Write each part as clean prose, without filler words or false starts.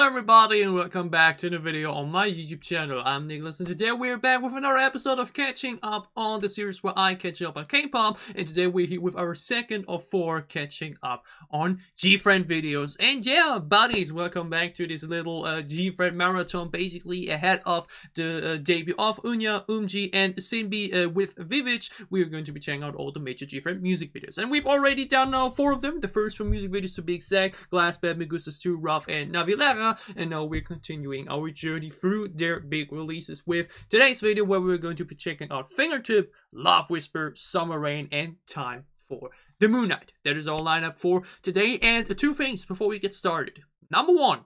Everybody, and welcome back to the video on my YouTube channel. I'm Nicholas, and today we're back with another episode of Catching Up on the series where I catch up on K-pop, and today we're here with our second of 4 Catching Up on GFRIEND videos. And yeah, buddies, welcome back to this little GFRIEND marathon, basically ahead of the debut of Unya, Umji, and Sinbi with VIVIZ. We're going to be checking out all the major GFRIEND music videos, and we've already done now 4 of them. The first 4 music videos to be exact: Glass Bad, Megusta's 2, Rough, and Navilera. And now we're continuing our journey through their big releases with today's video, where we're going to be checking out Fingertip, Love Whisper, Summer Rain, and Time for the Moon Night. That is our lineup for today. And 2 things before we get started. Number 1,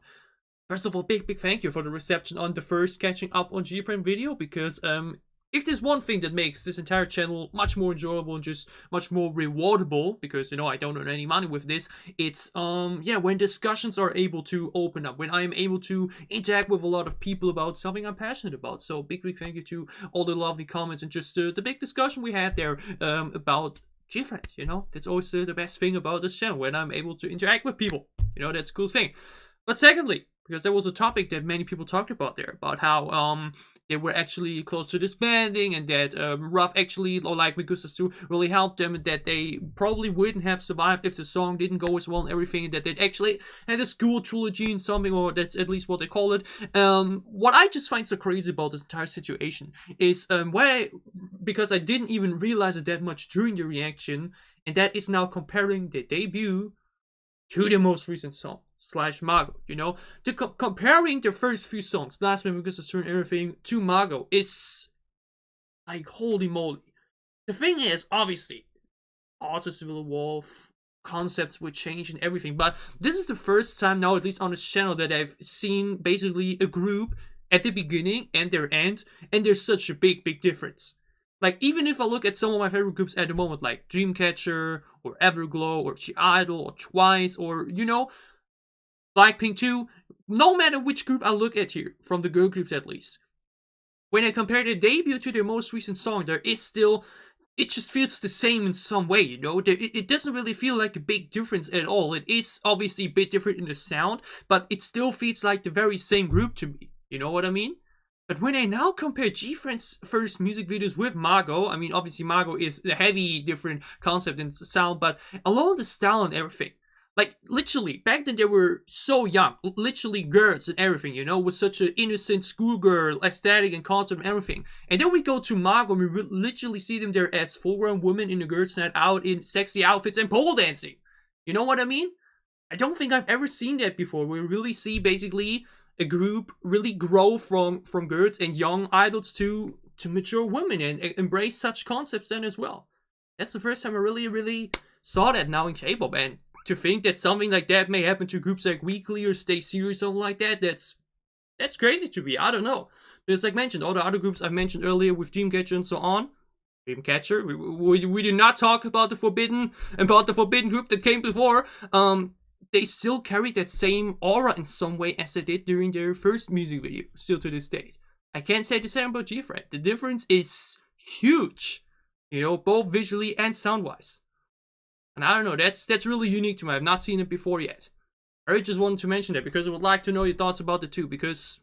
first of all, big thank you for the reception on the first Catching Up on GFRIEND video, because if there's one thing that makes this entire channel much more enjoyable and just much more rewardable, because, you know, I don't earn any money with this, it's, when discussions are able to open up, when I am able to interact with a lot of people about something I'm passionate about. So, big thank you to all the lovely comments and just the big discussion we had there, about GFRIEND, you know? That's always the best thing about this channel, when I'm able to interact with people. You know, that's a cool thing. But secondly, because there was a topic that many people talked about there, about how, they were actually close to disbanding, and that Rough actually, or like Megusta's 2, really helped them, and that they probably wouldn't have survived if the song didn't go as well and everything, and that they'd actually had a school trilogy and something, or that's at least what they call it. What I just find so crazy about this entire situation is because I didn't even realize it that much during the reaction, and that is now comparing the debut to the most recent song / Margot, you know, comparing their first few songs, Last Man, Megusta's 2 and everything, to Margot is like, holy moly. The thing is, obviously, artists will evolve, concepts will change and everything, but this is the first time now, at least on this channel, that I've seen basically a group at the beginning and their end, and there's such a big difference. Like, even if I look at some of my favorite groups at the moment, like Dreamcatcher, or Everglow, or G-Idol, or Twice, or, you know, Blackpink 2, no matter which group I look at here, from the girl groups at least, when I compare their debut to their most recent song, there is still, it just feels the same in some way, you know? It doesn't really feel like a big difference at all. It is obviously a bit different in the sound, but it still feels like the very same group to me. You know what I mean? But when I now compare GFRIEND's first music videos with Margot, I mean, obviously Margot is a heavy different concept and sound, but along the style and everything, like, literally, back then they were so young, literally girls and everything, you know, with such an innocent schoolgirl aesthetic and concept and everything. And then we go to Margot, and we literally see them there as full-grown women in a girls' night out in sexy outfits and pole dancing. You know what I mean? I don't think I've ever seen that before. We really see, basically, a group really grow from girls and young idols to mature women and embrace such concepts then as well. That's the first time I really saw that now in K-pop, and to think that something like that may happen to groups like Weekly or Stay Serious, something like that, that's crazy to me. I don't know. Because like mentioned, all the other groups I've mentioned earlier with Dreamcatcher and so on, Dreamcatcher, we did not talk about the forbidden group that came before. They still carry that same aura in some way as they did during their first music video, still to this date. I can't say the same about GFRIEND. The difference is huge, you know, both visually and sound-wise. And I don't know, that's really unique to me. I've not seen it before yet. I just wanted to mention that because I would like to know your thoughts about it too, because,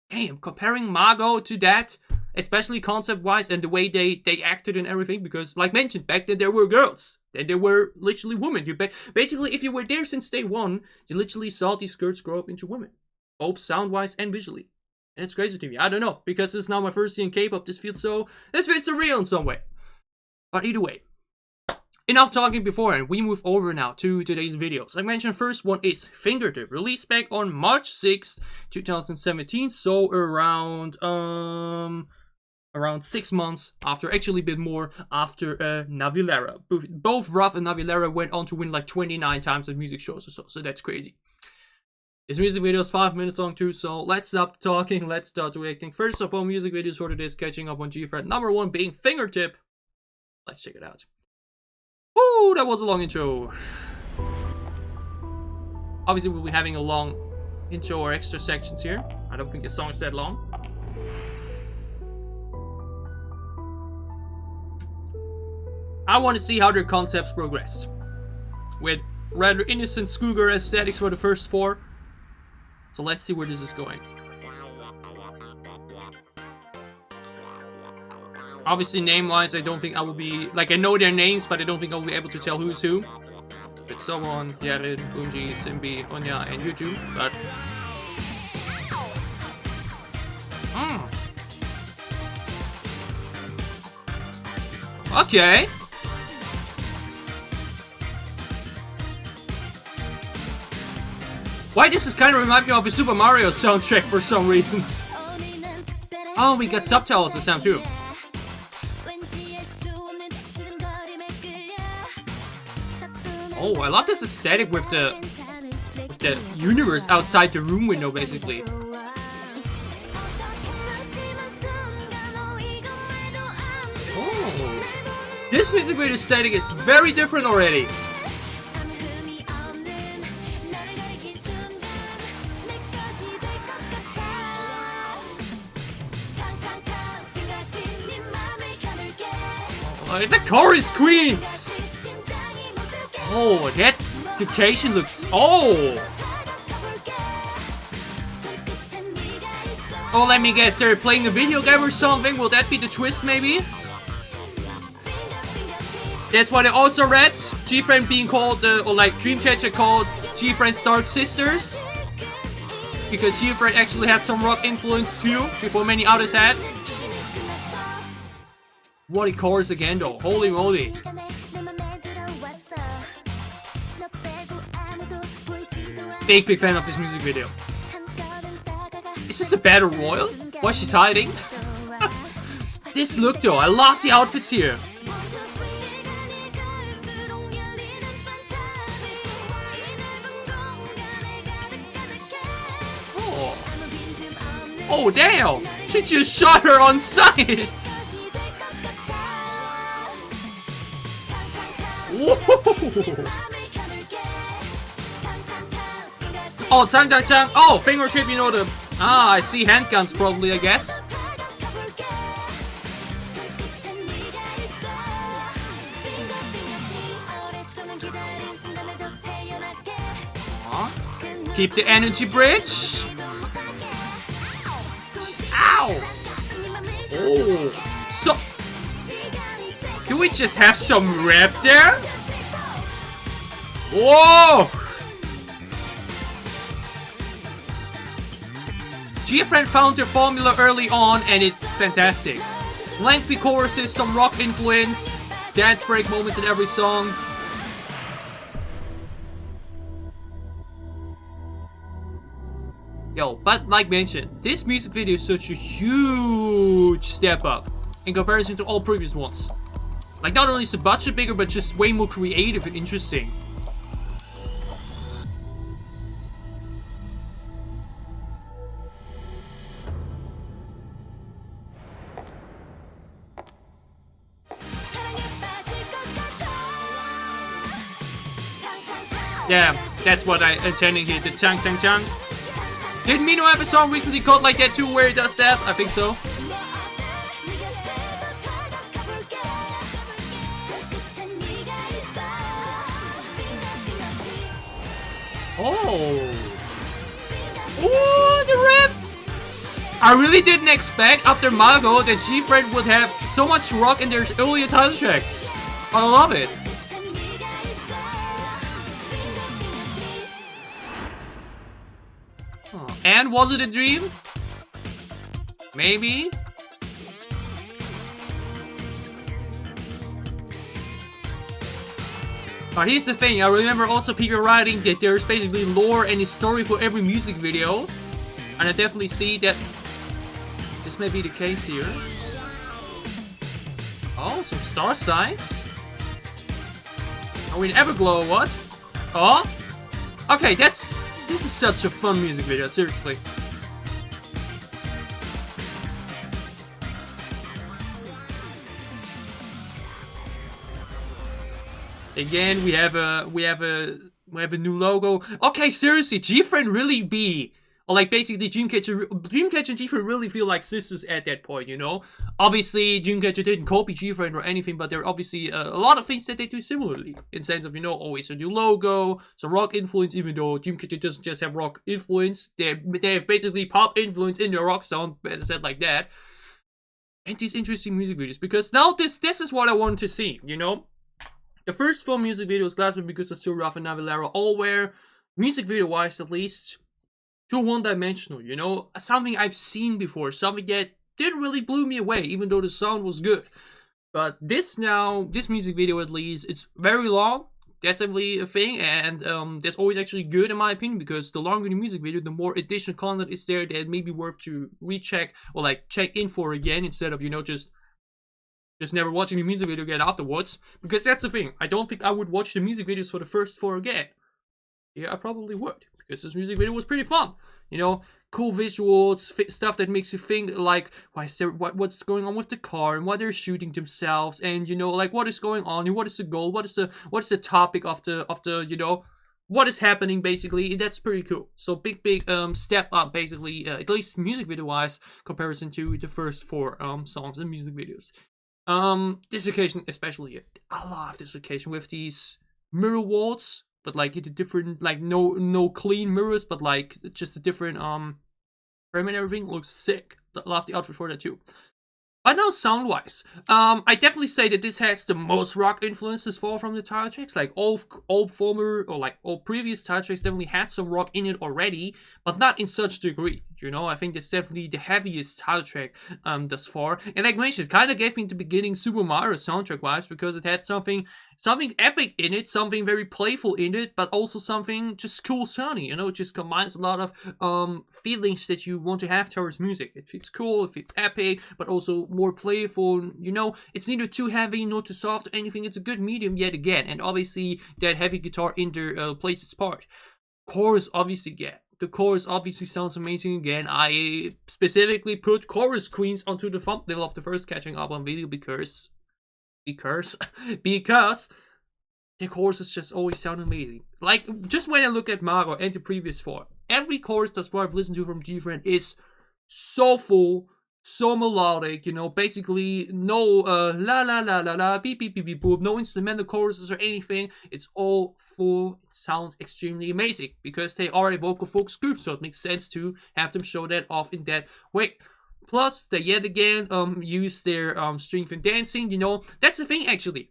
damn, comparing Margot to that, especially concept-wise and the way they acted and everything, because, like mentioned, back then there were girls. Then there were literally women. Basically, if you were there since day one, you literally saw these girls grow up into women. Both sound-wise and visually. And it's crazy to me. I don't know, because this is now my first year in K-pop, this feels surreal in some way. But either way, enough talking before, and we move over now to today's videos. Like I mentioned, first one is Fingertip, released back on March 6th, 2017, so around 6 months after, actually a bit more, after Navilera. Both Rough and Navilera went on to win like 29 times at music shows or so that's crazy. This music video is 5 minutes long too, so let's stop talking, let's start reacting. First of all, music videos for today's Catching Up on GFRIEND. Number 1 being Fingertip. Let's check it out. Woo, that was a long intro. Obviously, we'll be having a long intro or extra sections here. I don't think the song is that long. I want to see how their concepts progress. With rather innocent schoolgirl aesthetics for the first 4, So let's see where this is going. Obviously, name-wise, I don't think I will be... Like, I know their names, but I don't think I will be able to tell who's who. It's Someone, Yarin, Bunji, Simbi, Onya, and Yuju, but... Okay. Why does this kind of remind me of a Super Mario soundtrack for some reason? Oh, we got subtitles this time too. Oh, I love this aesthetic with the universe outside the room window, basically. Oh, this music video aesthetic is very different already. Oh, it's a chorus queens. Oh, that dedication looks... Oh! Oh, let me guess, they're playing a video game or something? Will that be the twist, maybe? That's what I also read. GFRIEND being called, or like Dreamcatcher called GFRIEND's Dark Sisters. Because GFRIEND actually had some rock influence too, before many others had. What a chorus again though, holy moly. Big fan of this music video. Is this the Battle Royal? What she's hiding? This look though, I love the outfits here. Oh, oh damn! She just shot her on sight! Whoa! Oh, Chang Chang Chang. Oh, Fingertip, you know the... Ah, I see handguns probably, I guess. Keep the energy bridge. Ow! Oh. So... Can we just have some rap there? Whoa! GFRIEND found their formula early on and it's fantastic. Lengthy choruses, some rock influence, dance break moments in every song. Yo, but like mentioned, this music video is such a huge step up in comparison to all previous ones. Like, not only is the budget bigger, but just way more creative and interesting. Yeah, that's what I intended here, the Chang Chang Chang. Didn't Mino have a song recently called like that too, where he does that? I think so. Oh. Ooh, the rip! I really didn't expect after Margot that GFRIEND would have so much rock in their earlier title tracks. I love it. And was it a dream? Maybe? But here's the thing, I remember also people writing that there's basically lore and a story for every music video. And I definitely see that this may be the case here. Oh, some star signs. Are we in Everglow or what? Oh? Okay, this is such a fun music video, seriously. Again, we have a new logo. Okay, seriously, GFRIEND really be or like basically Dreamcatcher and GFRIEND really feel like sisters at that point, you know. Obviously Dreamcatcher didn't copy GFRIEND or anything, but there are obviously a lot of things that they do similarly, in sense of, you know, always a new logo, some rock influence, even though Dreamcatcher doesn't just have rock influence, they have basically pop influence in their rock sound, better said like that. And these interesting music videos, because now this is what I wanted to see, you know. The first 4 music videos, Glassman, Because It's So Rough, and Navillera, all were, music video wise at least, too one-dimensional, you know. Something I've seen before, something that didn't really blow me away, even though the sound was good. But this music video at least, it's very long. That's definitely a thing, and that's always actually good in my opinion, because the longer the music video, the more additional content is there that may be worth to recheck or like check in for again, instead of, you know, just never watching the music video again afterwards. Because that's the thing, I don't think I would watch the music videos for the first 4 again. Yeah, I probably would, because this music video was pretty fun, you know. Cool visuals, stuff that makes you think like, what's going on with the car, and why they're shooting themselves, and, you know, like, what is going on here, what is the goal, what is the topic of the you know, what is happening basically. That's pretty cool. So big step up basically, at least music video wise, comparison to the first 4 songs and music videos. This occasion especially, I love this occasion with these mirror walls, but like the different, like no clean mirrors, but like just a different frame and everything looks sick. Love the outfit for that too. But now sound wise, I definitely say that this has the most rock influences from the title tracks. Like all former, or like all previous title tracks definitely had some rock in it already, but not in such degree. You know, I think that's definitely the heaviest title track thus far. And like I mentioned, kind of gave me the beginning Super Mario soundtrack vibes, because it had something epic in it, something very playful in it, but also something just cool sounding. You know, it just combines a lot of feelings that you want to have towards music. It's cool, if it's epic, but also more playful. You know, it's neither too heavy nor too soft or anything. It's a good medium yet again, and obviously that heavy guitar in there plays its part. Chorus obviously the chorus obviously sounds amazing again. I specifically put chorus queens onto the thumbnail of the first Catching Up On video because the choruses just always sound amazing. Like, just when I look at Margot and the previous 4, every chorus thus far I've listened to from GFRIEND is so full, so melodic, you know, basically no la la la la la beep beep beep beep boop, no instrumental choruses or anything. It's all full. It sounds extremely amazing because they are a vocal focused group, so it makes sense to have them show that off in that way. Plus, they yet again use their strength and dancing, you know. That's the thing actually.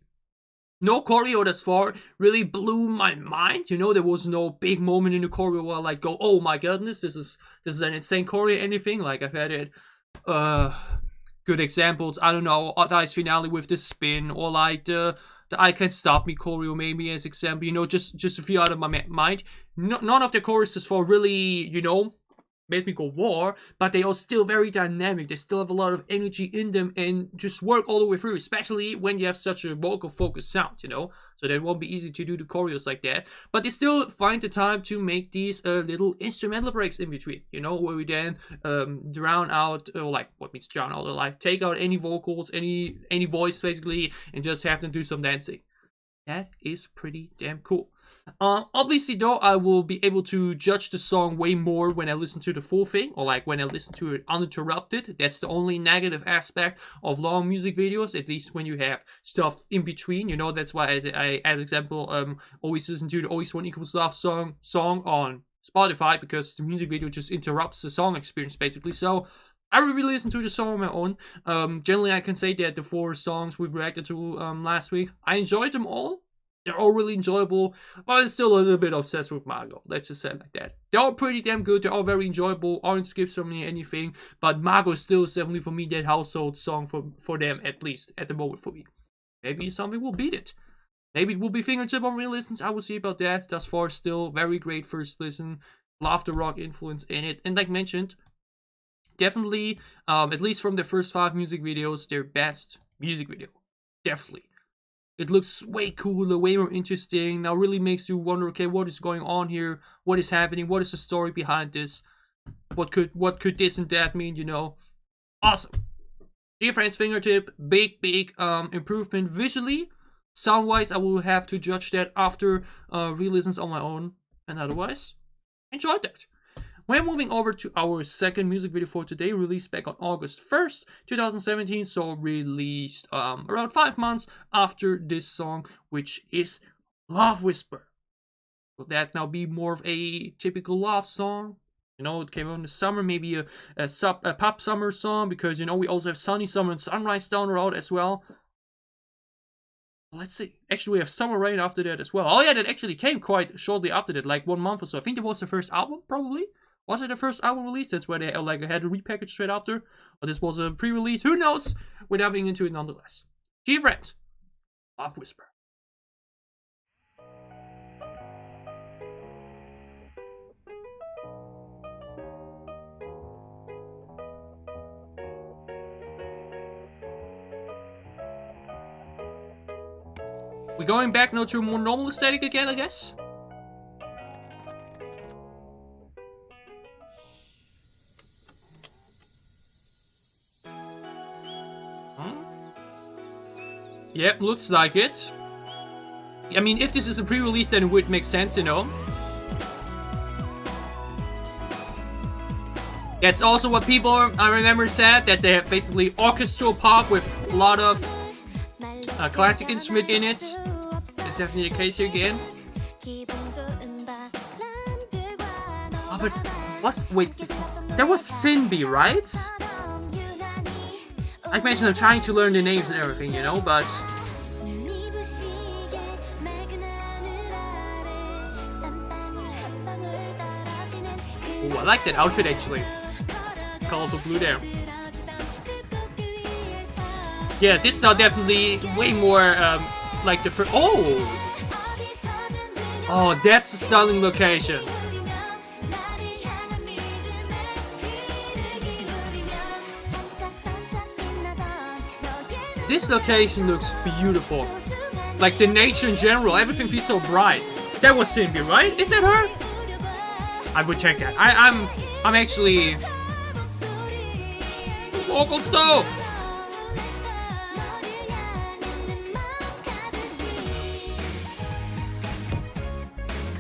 No choreo thus far really blew my mind, you know. There was no big moment in the choreo where I like go, oh my goodness, this is an insane choreo or anything. Like, I've had it good examples, I don't know, Dice Finale with the spin, or like the I Can't Stop Me choreo maybe as example, you know, just a few out of my mind. None of the choruses for really, you know, made me go war, but they are still very dynamic. They still have a lot of energy in them and just work all the way through, especially when you have such a vocal focused sound, you know. So that won't be easy to do the choreos like that, but they still find the time to make these little instrumental breaks in between, you know, where we then drown out, or like, what means drown out, or like take out any vocals, any voice basically, and just have them do some dancing. That is pretty damn cool. Obviously though, I will be able to judge the song way more when I listen to the full thing, or like when I listen to it uninterrupted. That's the only negative aspect of long music videos, at least when you have stuff in between, you know. That's why as example, always listen to the Always One Equals Love song on Spotify, because the music video just interrupts the song experience basically. So I really listen to the song on my own. Generally, I can say that the 4 songs we've reacted to last week, I enjoyed them all. They're all really enjoyable, but I'm still a little bit obsessed with Margot. Let's just say it like that. They're all pretty damn good. They're all very enjoyable. Aren't skips from me or anything. But Margot still is definitely for me that household song for them, at least at the moment for me. Maybe something will beat it. Maybe it will be Fingertip on re-listens. I will see about that. Thus far, still very great first listen. Love the rock influence in it. And like mentioned, definitely, at least from the first 5 music videos, their best music video. Definitely. It looks way cooler, way more interesting. Now really makes you wonder, okay, what is going on here? What is happening? What is the story behind this? What could this and that mean, you know? Awesome. GFRIEND's Fingertip, big improvement visually. Sound-wise, I will have to judge that after re-listens on my own. And otherwise, enjoyed that. We're moving over to our second music video for today, released back on August 1st, 2017, so released around 5 months after this song, which is Love Whisper. Will that now be more of a typical love song? You know, it came out in the summer, maybe a pop summer song, because, you know, we also have Sunny Summer and Sunrise Down the Road as well. Let's see. Actually, we have Summer Rain after that as well. Oh yeah, that actually came quite shortly after that, like 1 month or so. I think it was the first album, probably. Was it the first album release? That's where they like had a repackage straight after. Or this was a pre-release. Who knows? We're diving into it nonetheless. GFRIEND, Love Whisper. We're going back now to a more normal aesthetic again, I guess. Huh? Yep, looks like it. I mean, if this is a pre-release, then it would make sense, you know. That's also what people, I remember, said, that they have basically orchestral pop with a lot of classic instrument in it. That's definitely the case here again. Oh, but wait, that was Sinbi, right? Like mentioned, I'm trying to learn the names and everything, you know, but oh, I like that outfit actually. Colorful blue there. Yeah, this is now definitely way more like the first. Oh, that's a stunning location. This location looks beautiful. Like the nature in general, everything feels so bright. That was Cindy, right? Is that her? I would check that. I'm actually vocals though.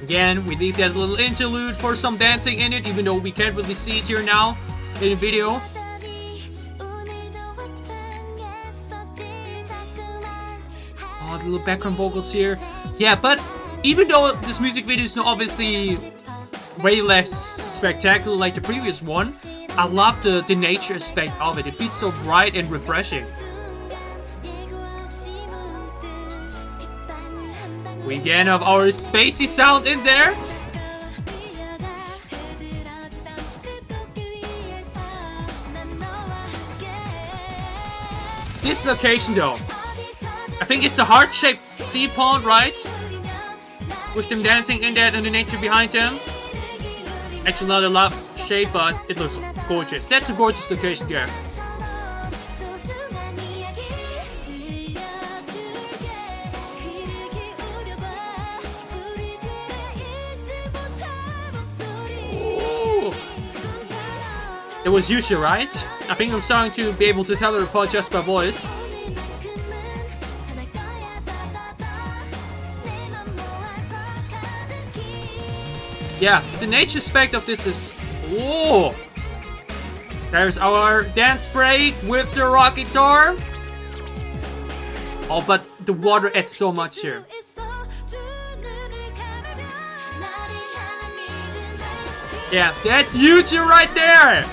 Again, we leave that little interlude for some dancing in it, even though we can't really see it here now in the video. Oh, the little background vocals here. Yeah, but even though this music video is obviously way less spectacular like the previous one, I love the nature aspect of it. It feels so bright and refreshing. We again have our spacey sound in there. This location though, I think it's a heart-shaped sea pond, right? With them dancing in that and the nature behind them. Actually not a love shape, but it looks gorgeous. That's a gorgeous location there. It was Yusha, right? I think I'm starting to be able to tell her apart just by voice. Yeah, the nature aspect of this is... Whoa! There's our dance break with the rock guitar. Oh, but the water adds so much here. Yeah, that's Yusha right there!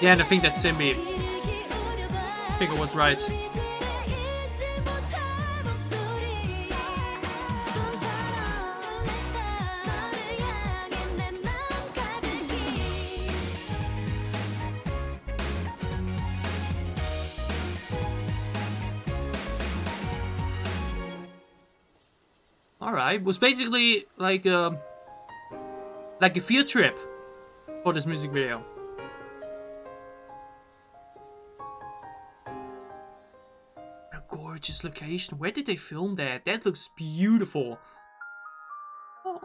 Yeah, and I think that's Simbi. I think I was right. Alright, it was basically like a field trip for this music video. Gorgeous location. Where did they film that? That looks beautiful. Oh,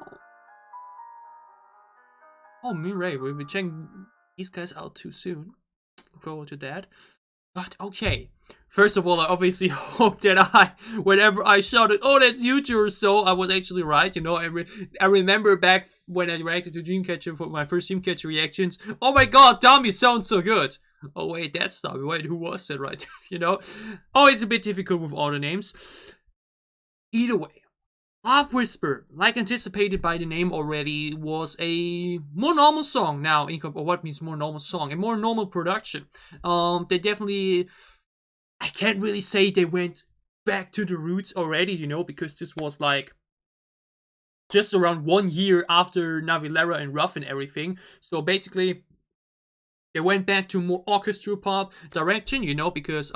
Mirai. We'll be checking these guys out too soon. Look forward to that. But okay. First of all, I obviously hope that whenever I shouted, "Oh, that's YouTube," or so, I was actually right. You know, I remember back when I reacted to Dreamcatcher for my first Dreamcatcher reactions. Oh my God, Tommy sounds so good. Oh wait, that's Tommy. Wait, who was that right there? You know, oh, it's a bit difficult with all the names. Either way, Love Whisper, like anticipated by the name already, was a more normal song. Now, or what means more normal song? A more normal production. They definitely, I can't really say they went back to the roots already, you know, because this was like just around 1 year after Navilera and Ruff and everything. So basically, they went back to more orchestral pop direction, you know, because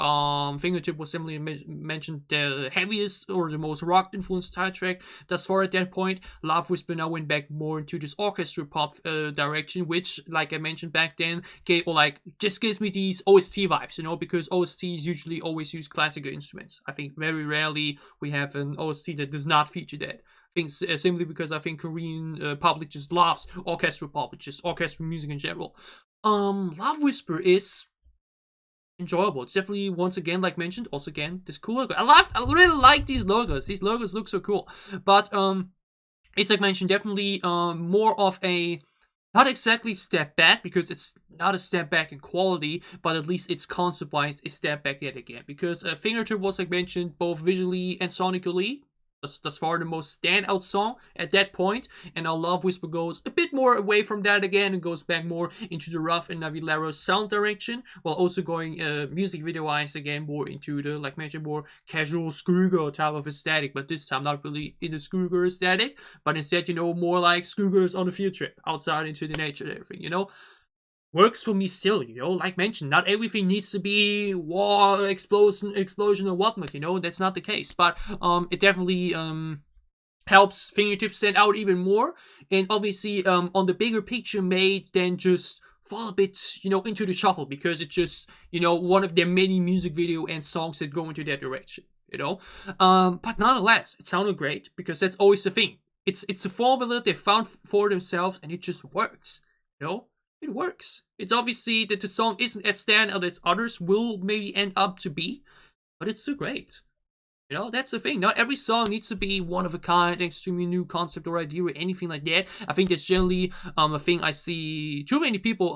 Fingertip was simply mentioned the heaviest or the most rock influenced title track thus far at that point. Love Whisper now went back more into this orchestral pop direction, which, like I mentioned back then, just gives me these OST vibes, you know, because OSTs usually always use classical instruments. I think very rarely we have an OST that does not feature that. I think simply because I think Korean public just loves orchestral pop, just orchestral music in general. Love Whisper is enjoyable. It's definitely, once again, like mentioned, also again, this cool logo. I really like these logos. These logos look so cool. But it's like mentioned, definitely more of a, not exactly step back, because it's not a step back in quality, but at least it's concept-wise a step back yet again. Because Fingertip was, like mentioned, both visually and sonically thus far the most standout song at that point, and now Love Whisper goes a bit more away from that again and goes back more into the Ruff and Navilero sound direction, while also going music video wise again more into the, like mentioned, more casual schoolgirl type of aesthetic, but this time not really in the schoolgirl aesthetic, but instead, you know, more like schoolgirls on a field trip outside into the nature and everything, you know. Works for me still, you know, like mentioned, not everything needs to be war, explosion or whatnot, you know, that's not the case, but it definitely helps Fingertips stand out even more, and obviously on the bigger picture made then just fall a bit, you know, into the shuffle, because it's just, you know, one of their many music video and songs that go into that direction, you know, but nonetheless, it sounded great, because that's always the thing. It's a formula they found for themselves, and it just works, you know. It works. It's obviously that the song isn't as standout as others will maybe end up to be, but it's still great. You know, that's the thing. Not every song needs to be one of a kind, extremely new concept or idea or anything like that. I think that's generally a thing I see too many people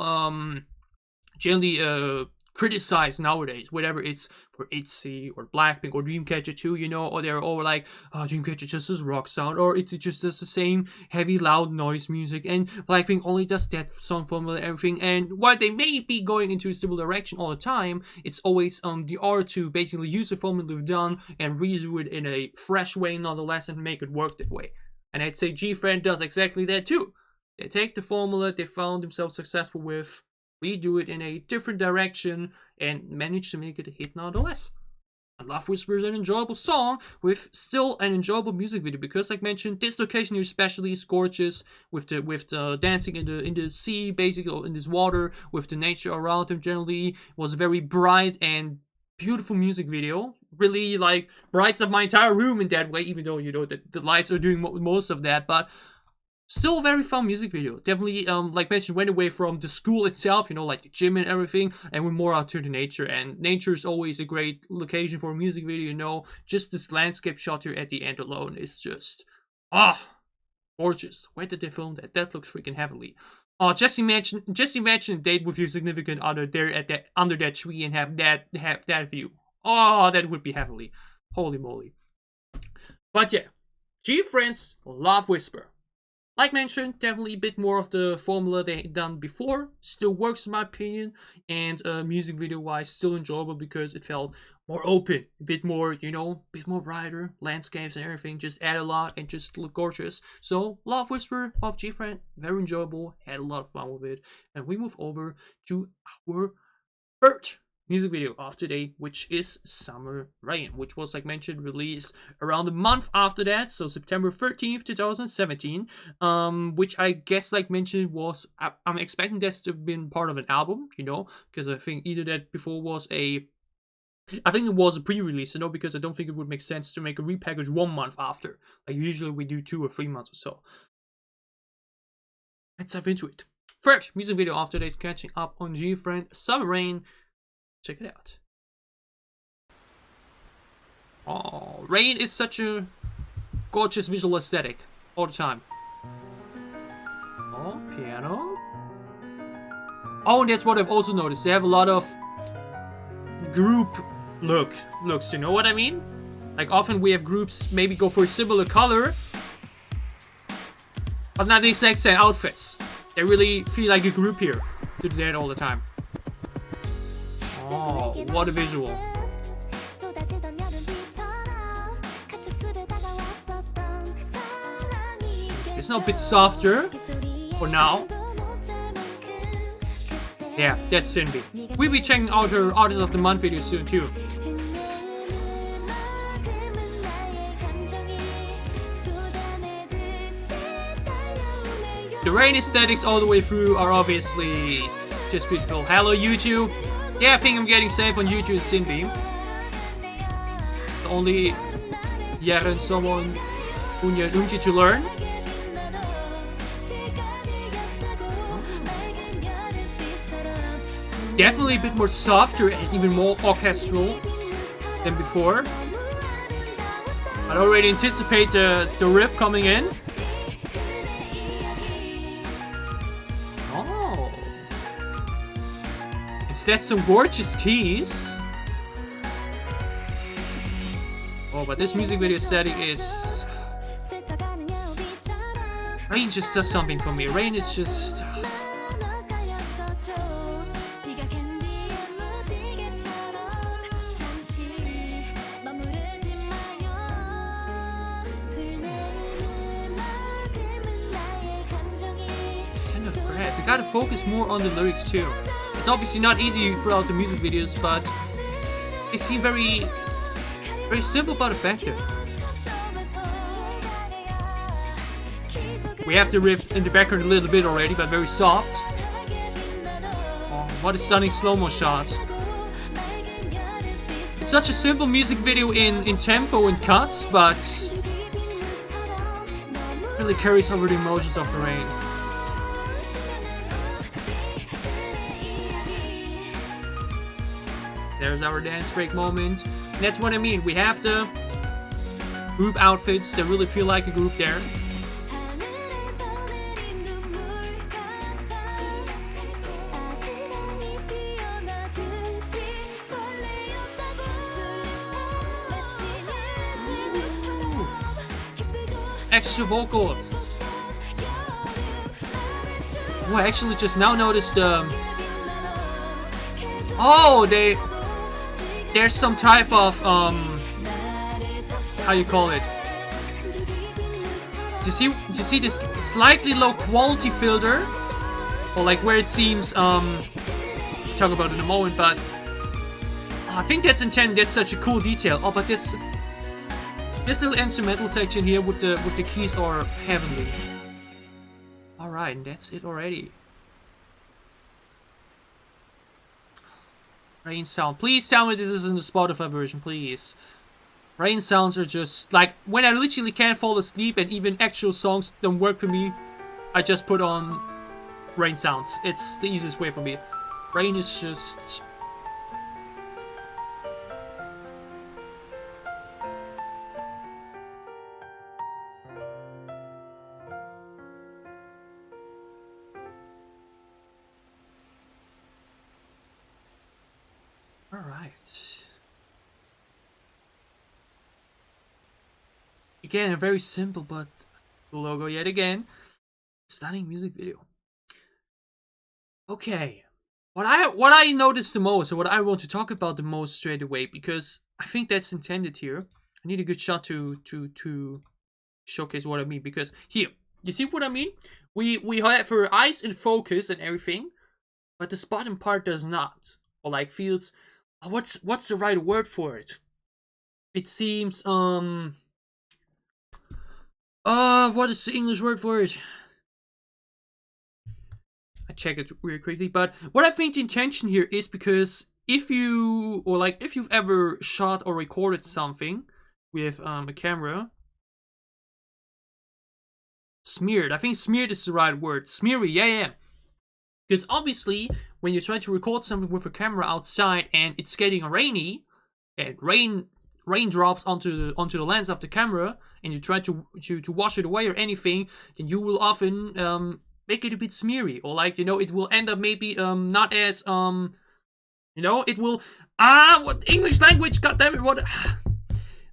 generally criticize nowadays, whatever it's for ITZY or Blackpink or Dreamcatcher 2, you know, or they're all like, oh, Dreamcatcher just does rock sound, or ITZY just does the same heavy, loud noise music, and Blackpink only does that song formula and everything. And while they may be going into a similar direction all the time, it's always the art to basically use the formula they've done and redo it in a fresh way nonetheless and make it work that way. And I'd say GFRIEND does exactly that too. They take the formula they found themselves successful with, redo it in a different direction, and manage to make it a hit nonetheless. And Love Whisper is an enjoyable song with still an enjoyable music video, because, like mentioned, this location here especially is gorgeous, with the dancing in the sea, basically, or in this water, with the nature around them. Generally, it was a very bright and beautiful music video. Really, like, brights up my entire room in that way, even though, you know, the lights are doing most of that, but still a very fun music video. Definitely, like mentioned, went away from the school itself, you know, like the gym and everything, and went more out to the nature. And nature is always a great location for a music video, you know. Just this landscape shot here at the end alone is just, gorgeous. Where did they film that? That looks freaking heavenly. Just imagine a date with your significant other there under that tree and have that view. Oh, that would be heavenly. Holy moly. But yeah, GFRIEND's Love Whisper. Like mentioned, definitely a bit more of the formula they done before. Still works in my opinion, and music video wise still enjoyable because it felt more open, a bit more, you know, a bit more brighter, landscapes and everything just add a lot and just look gorgeous. So Love Whisper of GFRIEND, very enjoyable, had a lot of fun with it. And we move over to our third music video of today, which is Summer Rain, which was, like mentioned, released around a month after that, so September 13th, 2017, which I guess, like mentioned, was, I'm expecting this to have been part of an album, you know, because I think either that before was I think it was a pre-release, you know, because I don't think it would make sense to make a repackage 1 month after, like usually we do 2 or 3 months or so. Let's dive into it. First music video of today's Catching Up on GFRIEND, Summer Rain. Check it out. Oh, rain is such a gorgeous visual aesthetic all the time. Oh, piano. Oh, and that's what I've also noticed. They have a lot of group looks, you know what I mean? Like often we have groups maybe go for a similar color, but not the exact same outfits. They really feel like a group here. Do that all the time. Oh, what a visual. It's now a bit softer for now. Yeah, that's Cindy. We'll be checking out her Artist of the Month video soon too. The rain aesthetics all the way through are obviously just beautiful. Hello YouTube. Yeah, I think I'm getting safe on YouTube, Cindy. Only jaren someone punya unji to learn. Definitely a bit more softer and even more orchestral than before. I already anticipate the riff coming in. Oh. Instead, some gorgeous keys. Oh, but this music video setting is... Rain just does something for me. Rain is just... I gotta focus more on the lyrics too. It's obviously not easy throughout the music videos, but they seem very simple but effective. We have the riff in the background a little bit already, but very soft. Oh, what a stunning slow-mo shot. It's such a simple music video in tempo and cuts, but really carries over the emotions of the rain. There's our dance break moment. And that's what I mean. We have the group outfits that really feel like a group there. Extra vocals. Oh, I actually just now noticed oh, there's some type of how you call it? Do you see this slightly low quality filter, or like where it seems talk about it in a moment, but I think that's intended. That's such a cool detail. Oh, but this little instrumental section here with the keys are heavenly. All right, and that's it already. Rain sound. Please tell me this isn't the Spotify version, please. Rain sounds are just like when I literally can't fall asleep and even actual songs don't work for me, I just put on rain sounds. It's the easiest way for me. Rain is just... Alright. Again, a very simple but the logo yet again. Stunning music video. Okay. What I noticed the most, or what I want to talk about the most straight away, because I think that's intended here. I need a good shot to showcase what I mean, because here, you see what I mean? We have her eyes in focus and everything, but this bottom part does not. Or like feels... What's the right word for it? It seems what is the English word for it? I check it real quickly, but what I think the intention here is because if you've ever shot or recorded something with a camera, smeared. I think smeared is the right word. Smeary, yeah. Because obviously, when you're trying to record something with a camera outside and it's getting rainy, and rain raindrops onto the lens of the camera, and you try to wash it away or anything, then you will often make it a bit smeary, or like, you know, it will end up maybe not as you know, it will what English language, goddammit, what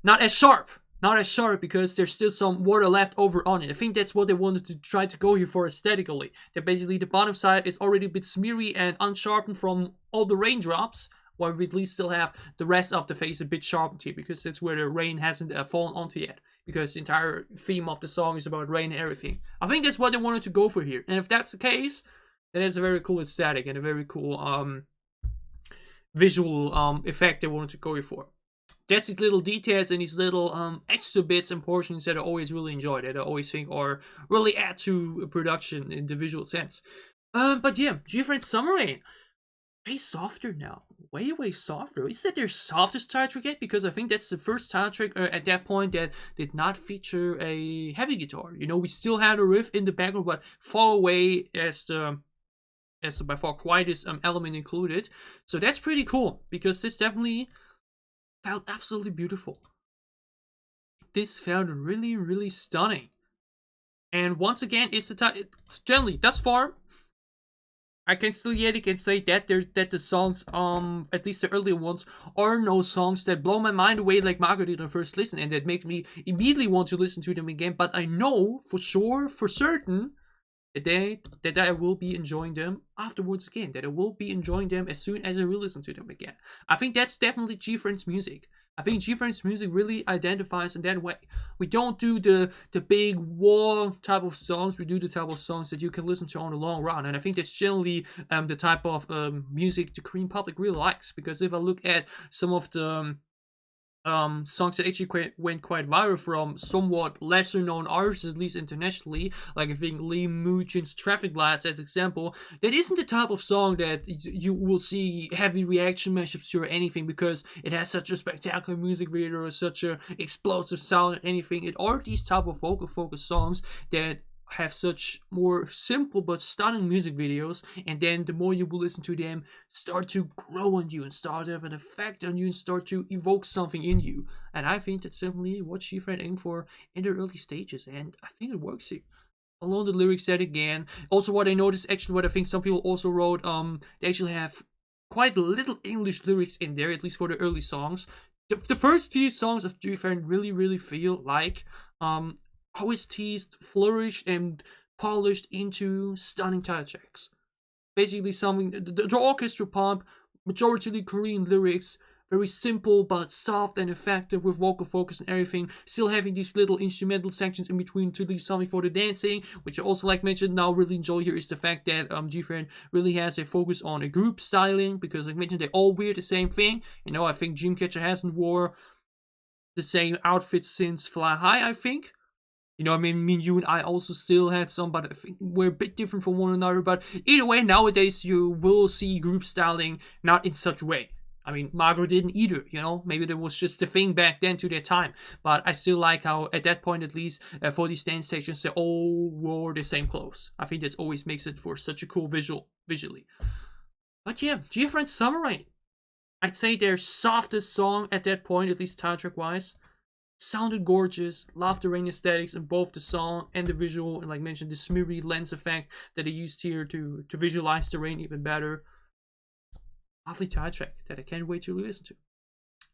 not as sharp. Not as sharp because there's still some water left over on it. I think that's what they wanted to try to go here for aesthetically. That basically the bottom side is already a bit smeary and unsharpened from all the raindrops, while we at least still have the rest of the face a bit sharpened here, because that's where the rain hasn't fallen onto yet. Because the entire theme of the song is about rain and everything. I think that's what they wanted to go for here. And if that's the case, then it's a very cool aesthetic and a very cool visual effect they wanted to go here for. That's these little details and these little extra bits and portions that I always really enjoy, that I always think are really add to a production in the visual sense. But yeah, GFRIEND Summer Rain, way softer now, way softer. Is that their softest title track yet? Because I think that's the first title track at that point that did not feature a heavy guitar. You know, we still had a riff in the background, but far away as the by far quietest element included. So that's pretty cool, because this definitely felt absolutely beautiful. This felt really stunning. And once again, it's generally thus far, I can still yet again say that the songs, at least the earlier ones, are no songs that blow my mind away like Margot did on first listen, and that make me immediately want to listen to them again. But I know for sure, for certain, that I will be enjoying them afterwards again. That I will be enjoying them as soon as I will listen to them again. I think that's definitely GFRIEND's music. I think GFRIEND's music really identifies in that way. We don't do the big war type of songs. We do the type of songs that you can listen to on the long run. And I think that's generally the type of music the Korean public really likes. Because if I look at some of the songs that actually went quite viral from somewhat lesser known artists, at least internationally, like I think Lee Moojin's Traffic Lights as example, that isn't the type of song that you will see heavy reaction mashups to or anything, because it has such a spectacular music video or such a explosive sound or anything. It are these type of vocal focused songs that have such more simple but stunning music videos, and then the more you will listen to them, start to grow on you and start to have an effect on you and start to evoke something in you. And I think that's simply what GFRIEND aimed for in the early stages, and I think it works here. Along the lyrics that again, also what I noticed, actually what I think some people also wrote, they actually have quite little English lyrics in there, at least for the early songs. The first few songs of GFRIEND really feel like OSTs flourished and polished into stunning title tracks. Basically something, the orchestra pop, majority Korean lyrics, very simple but soft and effective with vocal focus and everything, still having these little instrumental sections in between to leave something for the dancing, which I also like mentioned now really enjoy here is the fact that GFRIEND really has a focus on a group styling, because like mentioned they all wear the same thing. You know, I think Dreamcatcher hasn't wore the same outfit since Fly High, I think. You know, I mean, me and you and I also still had some, but I think we're a bit different from one another. But either way, nowadays you will see group styling not in such a way. I mean, Margot didn't either, you know. Maybe that was just a thing back then to their time. But I still like how, at that point at least, for these dance sections, they all wore the same clothes. I think that always makes it for such a cool visually. But yeah, GFRIEND Summer Rain. I'd say their softest song at that point, at least title track-wise. Sounded gorgeous, loved the rain aesthetics in both the song and the visual, and like mentioned, the smeary lens effect that they used here to visualize the rain even better. Lovely title track that I can't wait to listen to.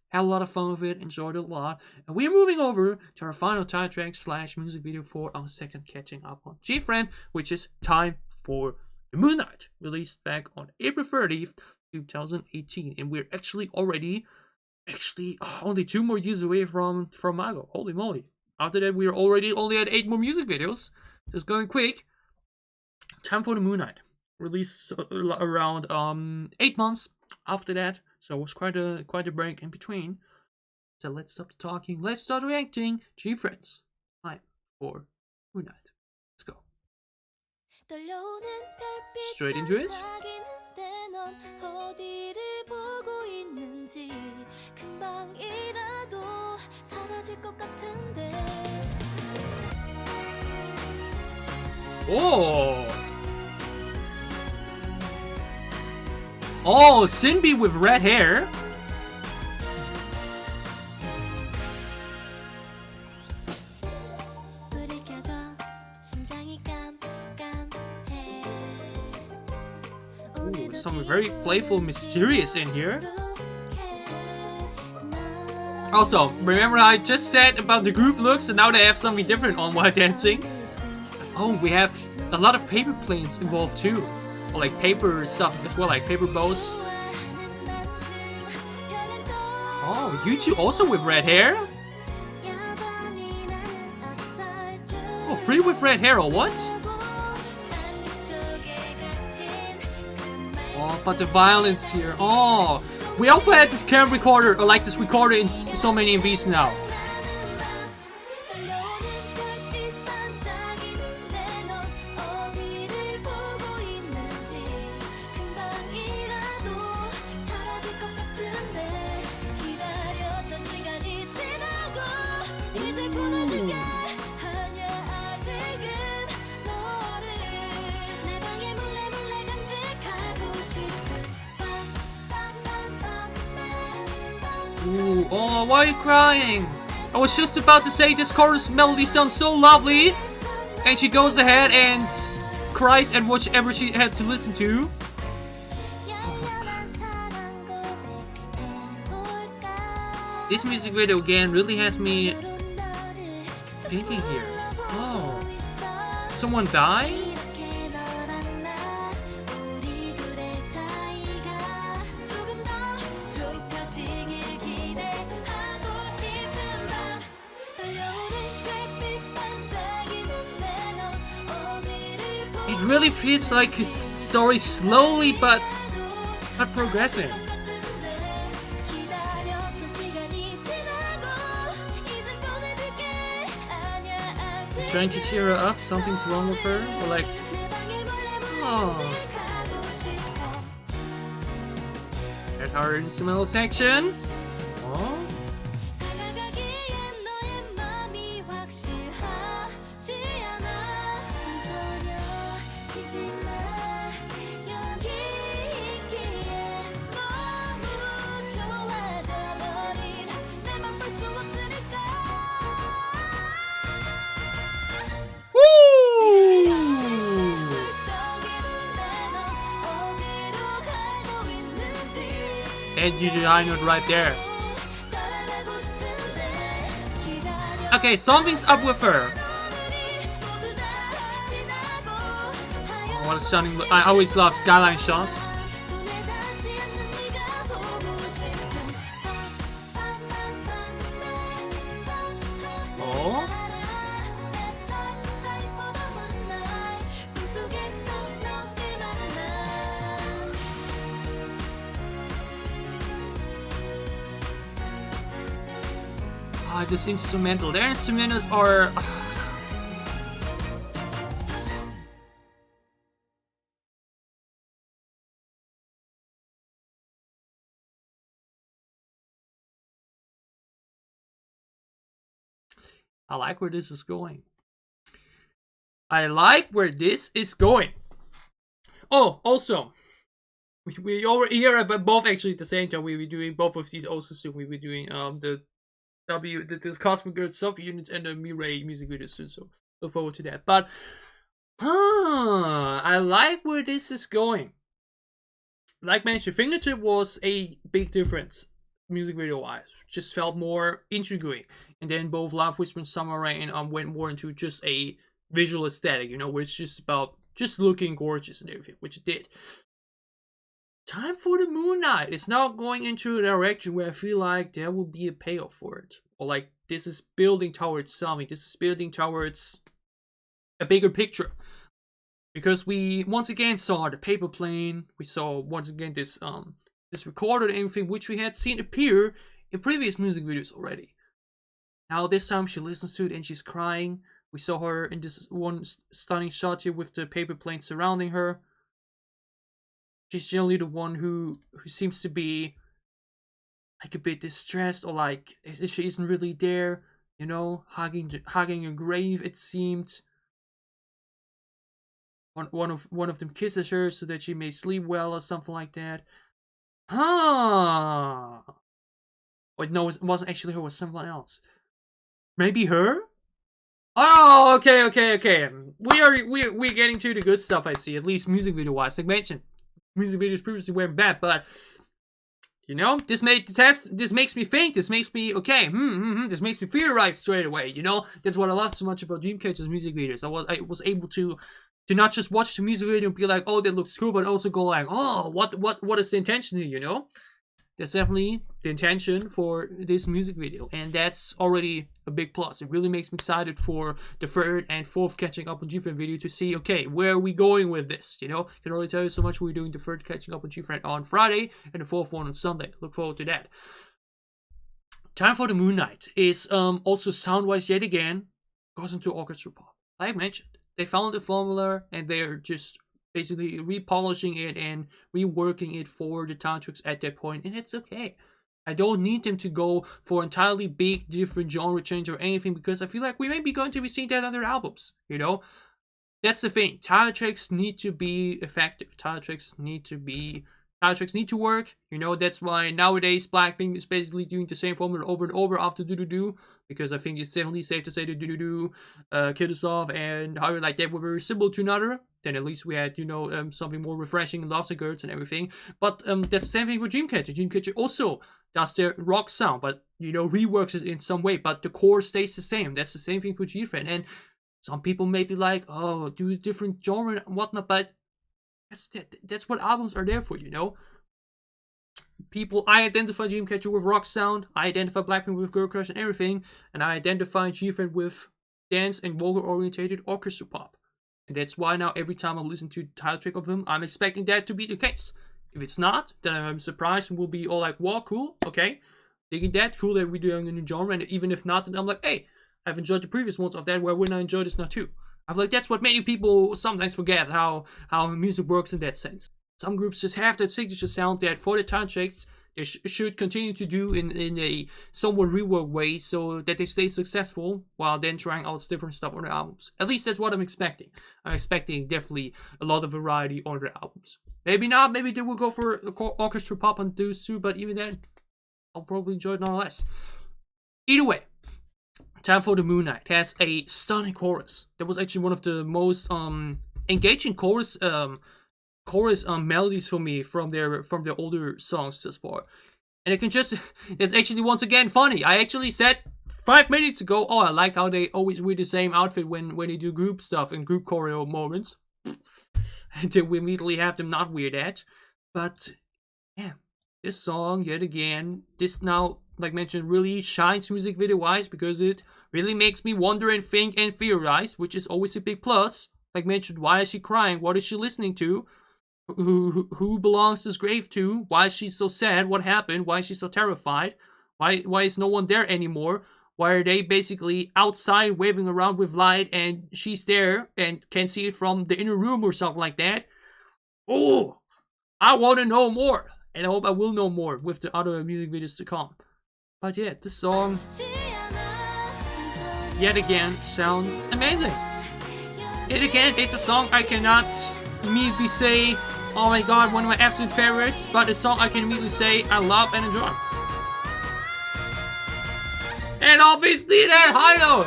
Had a lot of fun with it, enjoyed it a lot, and we're moving over to our final title track / music video for our second Catching Up on GFRIEND, which is Time for the Moonlight, released back on April 30th, 2018, and we're actually only 2 more years away from Margot. Holy moly. After that, we're already only at 8 more music videos. Just going quick. Time for the Moonlight. Released around 8 months after that. So it was quite a break in between. So let's stop talking. Let's start reacting. GFRIEND's Time for Moonlight. Let's go. Straight into it. 어디를 보고 있는지 금방이라도 사라질 것 같은데. Oh, Sinbi with red hair. some very playful, mysterious in here. Also, remember I just said about the group looks, and now they have something different on while dancing. Oh, we have a lot of paper planes involved too. Or like paper stuff as well, like paper boats. Oh, you two also with red hair? Oh, free with red hair or what? Oh, but the violence here. Oh, we also had this camera recorder, or like this recorder in so many MVs now. Ooh, oh, why are you crying? I was just about to say this chorus melody sounds so lovely, and she goes ahead and cries at whatever she had to listen to. This music video again really has me thinking here. Oh, someone died? It really feels like his story slowly but progressing. Trying to cheer her up, something's wrong with her, or like, oh. There's our instrumental section. Oh. And you do high note right there. Okay, something's up with her. Oh, what a stunning look. I always love skyline shots. Oh. This instrumental. Their instrumentals are. I like where this is going. I like where this is going. Oh, also, we over here, but both actually at the same time. We were doing both of these also soon. We were doing the Cosmic Girl subunits and the Mirai music video soon, so look forward to that. But I like where this is going. Like mentioned, Fingertip was a big difference music video wise. Just felt more intriguing, and then both Love Whisper and Summer Rain went more into just a visual aesthetic, you know, where it's just about just looking gorgeous and everything, which it did. Time for the Moon Knight. It's now going into a direction where I feel like there will be a payoff for it. Or like, this is building towards something. This is building towards a bigger picture. Because we once again saw the paper plane. We saw once again this recorder and everything, which we had seen appear in previous music videos already. Now this time she listens to it and she's crying. We saw her in this one stunning shot here with the paper plane surrounding her. She's generally the one who seems to be like a bit distressed, or like she isn't really there, you know, hugging a grave. It seemed. One of them kisses her so that she may sleep well or something like that. Wait, no, it wasn't actually her. It was someone else. Maybe her. Oh, okay. We're getting to the good stuff. I see, at least music video wise. Like mentioned, music videos previously were bad, but you know, this makes me think, this makes me, okay, this makes me theorize straight away, you know? That's what I love so much about Dreamcatcher's music videos. I was able to not just watch the music video and be like, oh, that looks cool, but also go like, oh, what is the intention here, you know? That's definitely the intention for this music video, and that's already a big plus. It really makes me excited for the third and fourth Catching Up on GFriend video to see, okay, where are we going with this, you know? I can already tell you so much. We're doing the third Catching Up on GFriend on Friday, and the fourth one on Sunday. Look forward to that. Time for the Moon Knight is also sound-wise yet again goes into orchestra pop. Like I mentioned, they found the formula, and they're just basically repolishing it and reworking it for the soundtracks at that point, and it's okay. I don't need them to go for entirely big different genre change or anything, because I feel like we may be going to be seeing that on their albums, you know? That's the thing. Title tracks need to be effective. Title tracks need to work, you know? That's why nowadays Blackpink is basically doing the same formula over and over after do, because I think it's definitely safe to say that do, Kill Us Off and How You Like That were very similar to another. Then at least we had, you know, something more refreshing in Love the Girls and everything. But that's the same thing for Dreamcatcher. Dreamcatcher also does their rock sound, but, you know, reworks it in some way, but the core stays the same. That's the same thing for GFriend. And some people may be like, oh, do a different genre and whatnot, but that's what albums are there for, you know? I identify Dreamcatcher with rock sound, I identify Blackpink with Girl Crush and everything, and I identify GFriend with dance and vocal-orientated orchestra pop. And that's why now every time I listen to the title track of them, I'm expecting that to be the case. If it's not, then I'm surprised and will be all like, wow, cool, okay. Digging that, cool that we're doing a new genre, and even if not, then I'm like, hey, I've enjoyed the previous ones of that, why wouldn't I enjoy this now too? I'm like, that's what many people sometimes forget, how music works in that sense. Some groups just have that signature sound that for the title tracks, they should continue to do in a somewhat rework way so that they stay successful while then trying out different stuff on their albums. At least that's what I'm expecting. I'm expecting definitely a lot of variety on their albums. Maybe not, maybe they will go for orchestra pop on those too, but even then, I'll probably enjoy it nonetheless. Either way, Time for the Moon Knight has a stunning chorus. That was actually one of the most engaging chorus melodies for me from their older songs thus far. And it's actually once again funny. I actually said 5 minutes ago, oh, I like how they always wear the same outfit when they do group stuff and group choreo moments. Until we immediately have them not wear that. But yeah, this song yet again, this now, like mentioned, really shines music video wise because it really makes me wonder and think and theorize, which is always a big plus. Like mentioned, why is she crying? What is she listening to? Who belongs this grave to? Why is she so sad? What happened? Why is she so terrified? Why is no one there anymore? Why are they basically outside waving around with light and she's there and can see it from the inner room or something like that? Oh, I want to know more, and I hope I will know more with the other music videos to come. But yeah, this song yet again sounds amazing. Yet again, it's a song I cannot immediately say, oh my god, one of my absolute favorites, but a song I can immediately say I love and enjoy. And obviously that high note!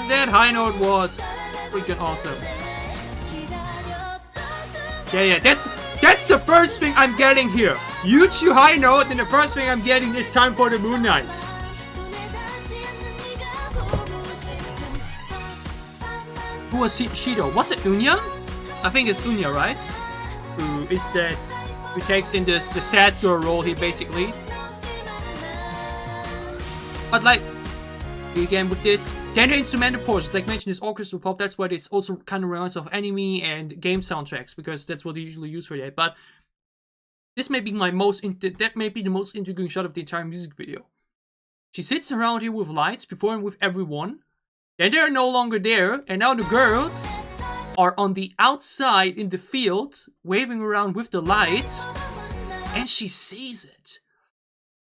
That high note was freaking awesome. Yeah, that's the first thing I'm getting here. Huge high note, and the first thing I'm getting is Time for the Moon Knight. Who was Shido? Was it Unya? I think it's Unya, right? Who takes in the sad girl role here, basically. But like, again with this, then the instrumental portions, like mentioned, this orchestra pop, that's what it's also kind of reminds of anime and game soundtracks, because that's what they usually use for that. But this may be that may be the most intriguing shot of the entire music video. She sits around here with lights, performing with everyone. Then they're no longer there, and now the girls are on the outside in the field, waving around with the lights, and she sees it.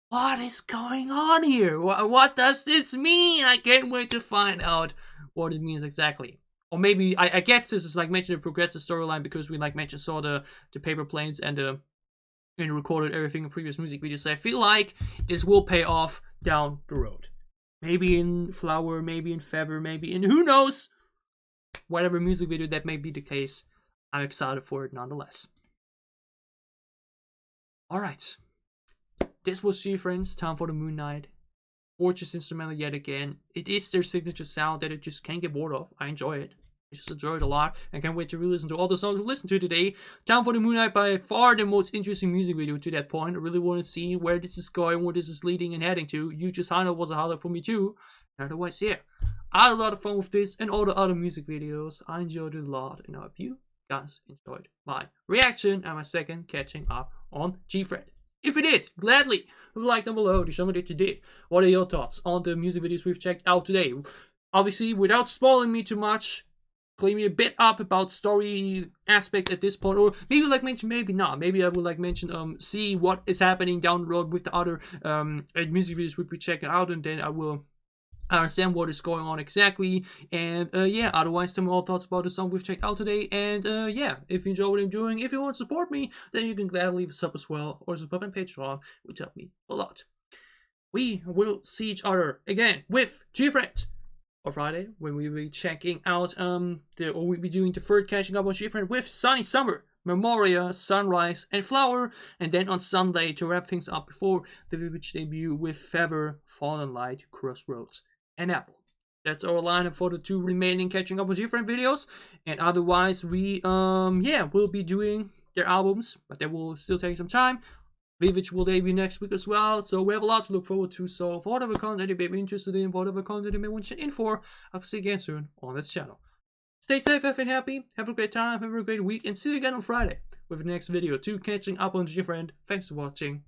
What is going on here? What does this mean? I can't wait to find out what it means exactly. Or maybe, I guess this is like mentioned a progressive storyline, because we like mentioned saw the paper planes and recorded everything in previous music videos. So I feel like this will pay off down the road. maybe in Flower, maybe in Feather, maybe in who knows, whatever music video that may be the case. I'm excited for it nonetheless. Alright, this was GFRIEND, time for the Moon Knight. Gorgeous instrumental yet again. It is their signature sound that I just can't get bored of. I enjoy it. I just enjoy it a lot. I can't wait to re-listen to all the songs we listened to today. Time for the Moon Knight, by far the most interesting music video to that point. I really want to see where this is going, where this is leading and heading to. You Just Hana was a highlight for me too. Otherwise, yeah, I had a lot of fun with this and all the other music videos. I enjoyed it a lot, and I hope you guys enjoyed my reaction and my second catching up on GFRIEND. If you did, gladly leave a like down below to show me that you did. What are your thoughts on the music videos we've checked out today? Obviously, without spoiling me too much, clean me a bit up about story aspects at this point, or maybe like mention, maybe not. Maybe I would like mention see what is happening down the road with the other music videos we'll be checking out, and then I will understand what is going on exactly. And yeah, otherwise tell me all thoughts about the song we've checked out today. And yeah, if you enjoy what I'm doing, if you want to support me, then you can gladly leave a sub as well, or sub on Patreon, which help me a lot. We will see each other again with GFRIEND on Friday, when we will be checking out we'll be doing the third Catching Up on GFRIEND with Sunny Summer, Memoria, Sunrise, and Flower, and then on Sunday to wrap things up before the VIVIZ debut with Feather, Fallen Light, Crossroads, and Apple. That's our lineup for the 2 remaining Catching Up on GFRIEND videos, and otherwise we yeah, we'll be doing their albums, but that will still take some time. VIVIZ will debut next week as well, so we have a lot to look forward to. So for whatever content you may be interested in, whatever content you may want to check in for, I'll see you again soon on this channel. Stay safe, have been happy, have a great time, have a great week, and see you again on Friday with the next video to Catching Up on GFRIEND. Thanks for watching.